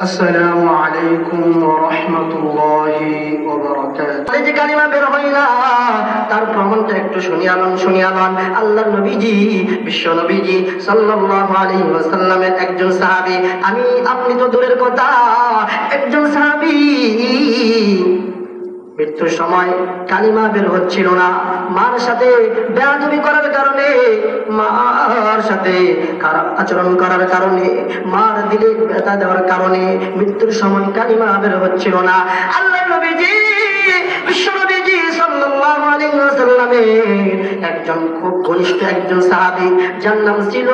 আসসালামু আলাইকুম ওয়া রাহমাতুল্লাহি ওয়া বারাকাতুহু। এই যে কালিমা বের হয় না, তার প্রমাণটা একটু শুনিয়ালাম। আল্লাহর নবীজি, বিশ্ব নবীজি সাল্লাল্লাহু আলাইহি ওয়াসাল্লামের একজন সাহাবী, আমি আপনি তো দূরের কথা, একজন সাহাবী মৃত্যুর সময় কালিমা বের হচ্ছিল না। মার সাথে বেয়াদবি করার কারণে, মার সাথে খারাপ আচরণ করার কারণে, মার দিলে ব্যথা দেওয়ার কারণে মৃত্যুর সময় কালিমা বের হচ্ছিল না। আল্লাহর নবীজি, বিশ্ব নবীজি সাল্লাল্লাহু আলাইহি ওয়াসাল্লামের একজন খুব ঘনিষ্ঠ একজন সাহাবী, যার নাম ছিল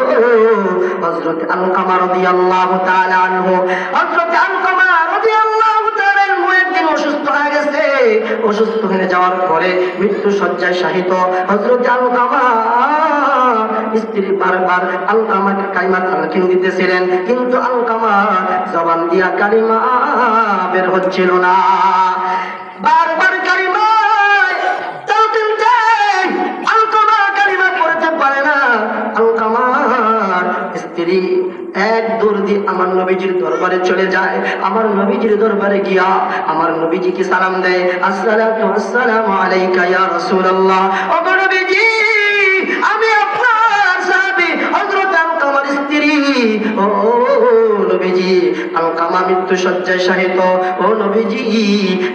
হযরত আলকামা রাদিয়াল্লাহু তাআলা আনহু। হযরত আলকামা রাদিয়াল্লাহু তাআলা আনহু একদিন অসুস্থ হয়ে গেছে। অসুস্থ হয়ে যাওয়ার পরে মৃত্যু শয্যায় শায়িত হযরত আলকামা স্ত্রী বারবার আলকামাকে কালিমা তালকিন দিতেছিলেন, কিন্তু আলকামা জবান দিয়া কালিমা বের হচ্ছিল না। বারবার কালিমা তালকিন দেয়, আলকামা কালিমা পড়তে পারে না। আলকামার স্ত্রী এক দৌড় দিয়ে আমার নবীজির দরবারে চলে যায়। আমার নবীজির দরবারে গিয়া আমার নবীজিকে সালাম দেয়, আসসালাতু আসসালামু আলাইকা ইয়া রাসূলুল্লাহ। ও নবীজি, আমি আপনার সাহাবী হযরত আলকামার স্ত্রী। ও নবীজি, আলকামা মৃত্যু শয্যায় শায়িত। ও নবীজি,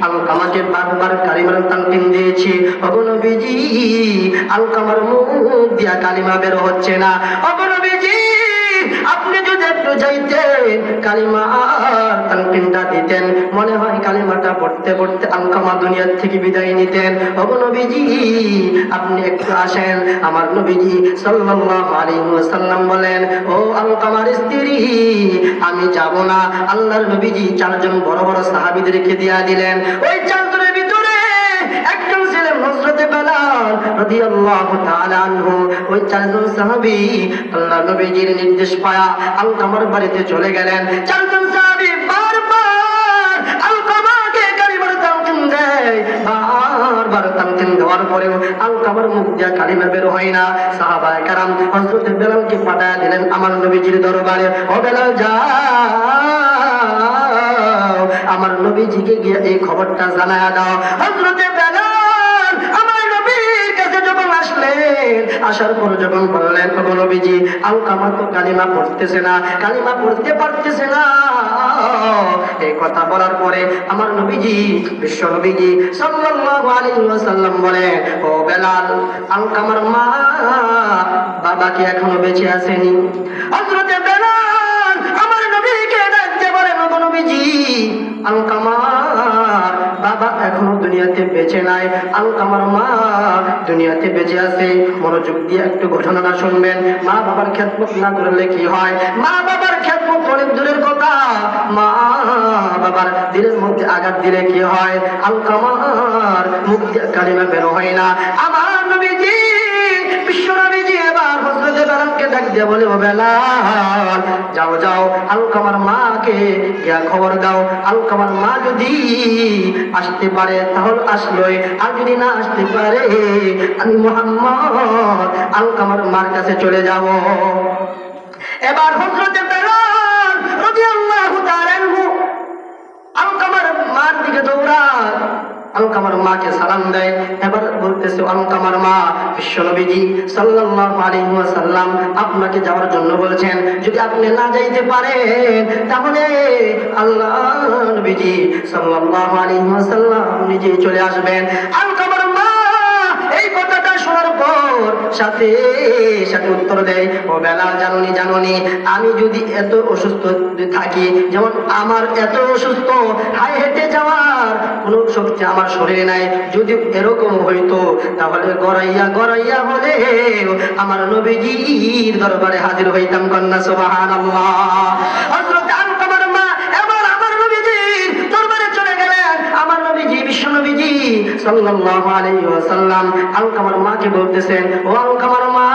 আলকামাকে বারবার কালিমার তালকিন দিয়েছি। ও নবীজি, আলকামার মুখ দিয়া কালিমা বের হচ্ছে না। ও নবীজি, আপনি যদি একটু যাইতেন, কালিমা তালকিনটা দিতেন, মনে হয় কালিমাটা পড়তে পড়তে আলকামা দুনিয়ার থেকে বিদায় নিতেন। ও নবীজি, আপনি একটু আসেন। আমার নবীজি সাল্লাল্লাহু আলাইহি ওয়াসাল্লাম বলেন, ও আলকামার স্ত্রী, আমি যাব না। আল্লাহর নবীজি চারজন বড় বড় সাহাবীদেরকে দিয়া দিলেন। ওই চারজনের ভিতরে একজন ছিলেন হযরত বেলাল রাদিয়াল্লাহু তাআলা আনহু। ওই চারজন সাহাবী আল্লাহর নবীজির নির্দেশ পায়া আলকামার বাড়িতে চলে গেলেন। চারজন সাহাবী বারবার আলকামাকে কালিমার তালকিন দেয়। বারবার তালকিন দেওয়ার পরেও আলকামার মুখ দিয়া কালিমা বের হয় না। সাহাবায়ে কেরাম হযরত বেলালকে পাঠায়া দিলেন আমার নবীজির দরবারে। ও বেলাল, যাও, আমার নবীজিকে গিয়ে এই খবরটা জানায়া দাও। হযরত বেলাল আমার নবীর কাছে যখন আসলেন, আসার পর যখন বললেন, ও নবীজি, আলকামা তো কালিমা পড়তেছে না, কালিমা পড়তে পারতেছে না। এই কথা বলার পরে আমার নবীজি, বিশ্ব নবীজি সাল্লাল্লাহু আলাইহি ওয়াসাল্লাম বলেন, ও বেলাল, আলকামার মা বাবা কি এখনো বেঁচে আছেনি? হযরত বেলাল আমার নবীকে ডাকতে বলেন, ও নবীজি, আলকামার বাবা এখনো দুনিয়াতে বেঁচে নাই, আলকামার মা দুনিয়াতে বেঁচে আছে। মনোযোগ দিয়ে একটু ঘটনাটা শুনবেন। মা বাবার খেদমত না করলে কি হয়? মা বাবার খেদমত অনেক দূরের কথা, মা বাবার দিলের মধ্যে আঘাত দিলে কি হয়? আলকামার মুখ দিয়ে কালিমা বের হয় না। আমার নবীজি, বিশ্ব নবীজি এবার হযরত বেলালকে ডাক দিয়ে বলে, ও বেলাল, যাও যাও, আলকামার মাকে গিয়া খবর দাও। আলকামার মা যদি আসতে পারে তাহলে আসলোই, আর যদি না আসতে পারে আমি মুহাম্মদ আলকামার মার কাছে চলে যাব। এবার হযরত বেলাল রাদিয়াল্লাহু তাআলা আনহু আলকামার মার দিকে দৌড়ায়, আলকামার মাকে সালাম দেয়। এবার বলতেছে, আলকামার মা, বিশ্ব নবীজি সাল্লাল্লাহু আলাইহি ওয়াসাল্লাম আপনাকে যাওয়ার জন্য বলেছেন। যদি আপনি না যাইতে পারেন তাহলে আল্লাহর নবীজি সাল্লাল্লাহু আলাইহি ওয়াসাল্লাম নিজে চলে আসবেন। আলকামার মা এই কথাটা শোনার পর সাথে সাথে উত্তর দেয়, ও বেলাল, জানুনি, আমি যদি এত অসুস্থ থাকি, যেমন আমার এত অসুস্থ, হাই হেঁটে যাওয়ার কোনো শক্তি আমার শরীরে নাই, যদি এরকম হইতো তাহলে গড়াইয়া হলে আমার নবীজির দরবারে হাজির হইতাম। কন্যা সুবহানাল্লাহ। হযরত আলকামার মা এবার আমার নবীজির দরবারে চলে গেলেন। আমার নবীজি, বিশ্ব নবীজি সাল্লাল্লাহু আলাইহি ওয়াসাল্লাম আলকামার মাকে বলতেছেন, ও আলকামার মা,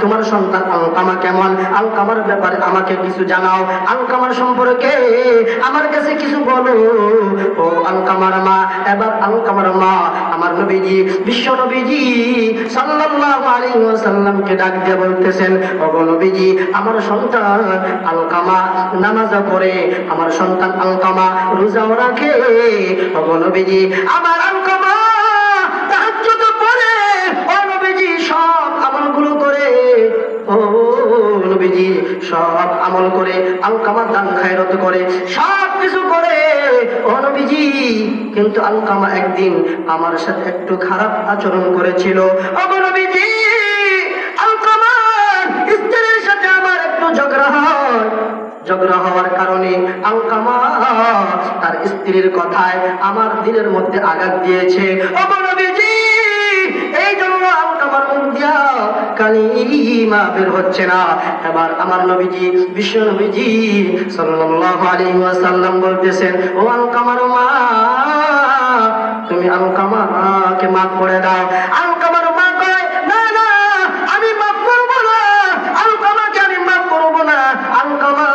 তোমার সন্তান আলকামা কেমন, আলকামার ব্যাপারে আমাকে কিছু জানাও, আলকামার সম্পর্কে আমার কাছে কিছু বলো। ও আলকামার মা, এবার আলকামার মা আমার নবীজি বিশ্ব নবীজি সাল্লাল্লাহু আলাইহি ওয়াসাল্লামকে ডাক দিয়ে বলতেছেন, ওগো নবীজি, আমার সন্তান আলকামা নামাজ পড়ে, আমার সন্তান আলকামা রোজাও রাখে। ওগো নবীজি, আমার আলকামা তাহাজ্জুদ পড়ে, ও নবীজি সব আমলগুলো করে, ও নবীজি সব আমল করে, আলকামা দান খায়রাত করে, সব কিছু করে, ও নবীজি। কিন্তু আলকামা একদিন আমার সাথে একটু খারাপ আচরণ করেছিল। ও নবীজি, আলকামার স্ত্রীর সাথে আমার একটু ঝগড়া হয়, ঝগড়া হওয়ার কারণে আলকামা তার স্ত্রীর কথায় আমার দিলের মধ্যে আঘাত দিয়েছে। ও নবীজি, এই জন্য আলকামার মুখ দিয়া কালিমা বের হচ্ছে না। এবার আমার নবীজি বিশ্ব নবীজি সাল্লাল্লাহু আলাইহি ওয়াসাল্লাম বলতেছেন, ও আলকামার মা, তুমি আলকামাকে মাফ করে দাও। আলকামার মা কয়, না না, আমি মাফ করব না, আলকামাকে আমি মাফ করব না। আলকামা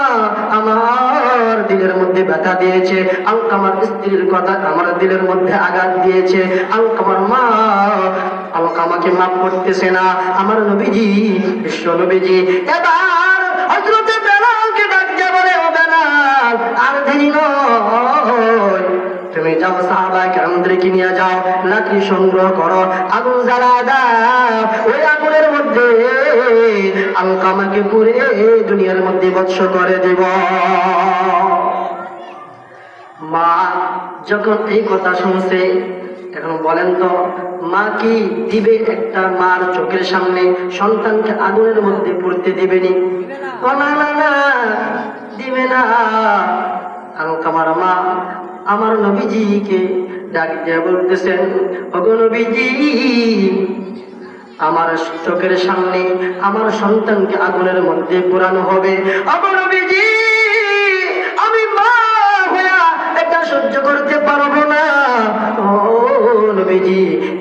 আমার দিলের মধ্যে ব্যথা দিয়েছে, আলকামার স্ত্রীর কথা আমার দিলের মধ্যে আঘাত দিয়েছে। আলকামার মা আলকামাকে মাফ করতেছে না। আমার নবীজি বিশ্ব নবীজি এবার হযরতে বেলালকে ডাক দিয়ে বলে, ও বেলাল, আর দেরি নয়, তুমি যাও সাহাবায়ে কেরামদেরকে নিয়ে যাও, লাকড়ি সংগ্রহ করো, আগুন জ্বালা দাও, ওই আগুনের মধ্যে আলকামাকে পুড়ে দুনিয়ার মধ্যে বৎস করে দেব। মা যখন এই কথা শুনছে, এখন বলেন তো, মা কি দিবে একটা মার চোখের সামনে সন্তানকে আগুনের মধ্যে পড়তে দিবেনি? ও না না না, দিবে না। আলকামার মা আমার নবীজিকে ডাক দিয়ে বলতেছেন, ওগো নবীজি, আমার চোখের সামনে আমার সন্তানকে আগুনের মধ্যে পোড়ানো হবে। ওগো নবীজি, আমি মা হইয়া এটা সহ্য করতে পারবো না। ও নবীজি,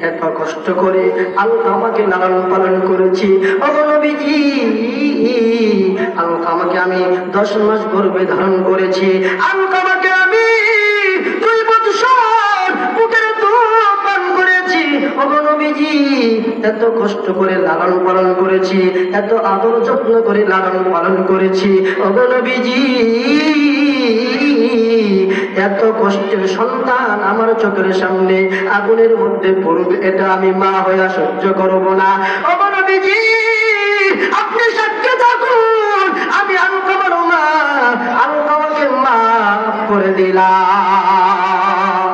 এত কষ্ট করে আলকামাকে লালন পালন করেছি। ওগো নবীজি, আলকামাকে আমি 10 মাস গর্ভে ধারণ করেছি। আলকামাকে আমি 2 বছর বুকের দুধ পান করেছি। ওগো নবীজি, এত কষ্ট করে লালন পালন করেছি, এত আদর যত্ন করে লালন পালন করেছি। ওগো নবীজি, এত কষ্টের সন্তান আমার চোখের সামনে আগুনের মধ্যে পড়বে, এটা আমি মা হইয়া সহ্য করব না। ওগো নবীজি, আপনি সাক্ষী থাকুন, আমি আলকামার মা, আলকামাকে মাফ করে দিলাম।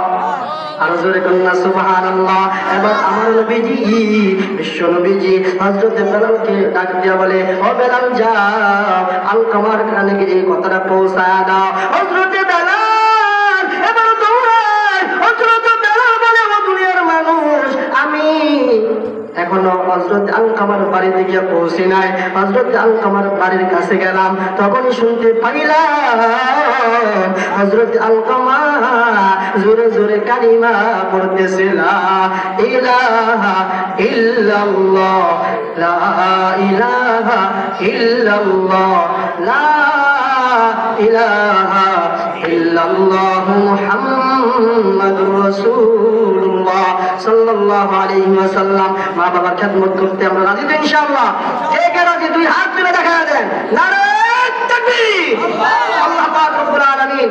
আর জোরে কন্যা সুবহানাল্লাহ। এবার আমার নবীজি বিশ্ব নবীজি হযরতে বেলালকে ডাক দিয়া বলে, ও বেলাল, যাও আলকামার কানে গিয়ে এই কথাটা পৌঁছায়া দাও। হযরতে বেলাল এবার দৌড়ায়। হযরতে বেলাল বলে, ও দুনিয়ার মানুষ, আমি এখনো হযরত আলকামার বাড়িতে গিয়ে পৌঁছি নাই। হযরত আলকামার বাড়ির কাছে গেলাম, তখনই শুনতে পাইলাম হযরত আলকামা জোরে জোরে কালিমা পড়তেছে, লা ইলাহা ইল্লাল্লাহ, লা ইলাহা ইল্লাল্লাহ, লা ইলাহা ইল্লাল্লাহ, মুহাম্মাদুর রাসূলুল্লাহ সাল্লাল্লাহু আলাইহি ওয়াসাল্লাম। মা বাবার খেদমত করতে আমরা রাজি তো ইনশাআল্লাহ? কে কে রাজি? 2 হাত তুলে দেখা দেন। নারে তাকবীর! আল্লাহ পাক রব্বুল আলামিন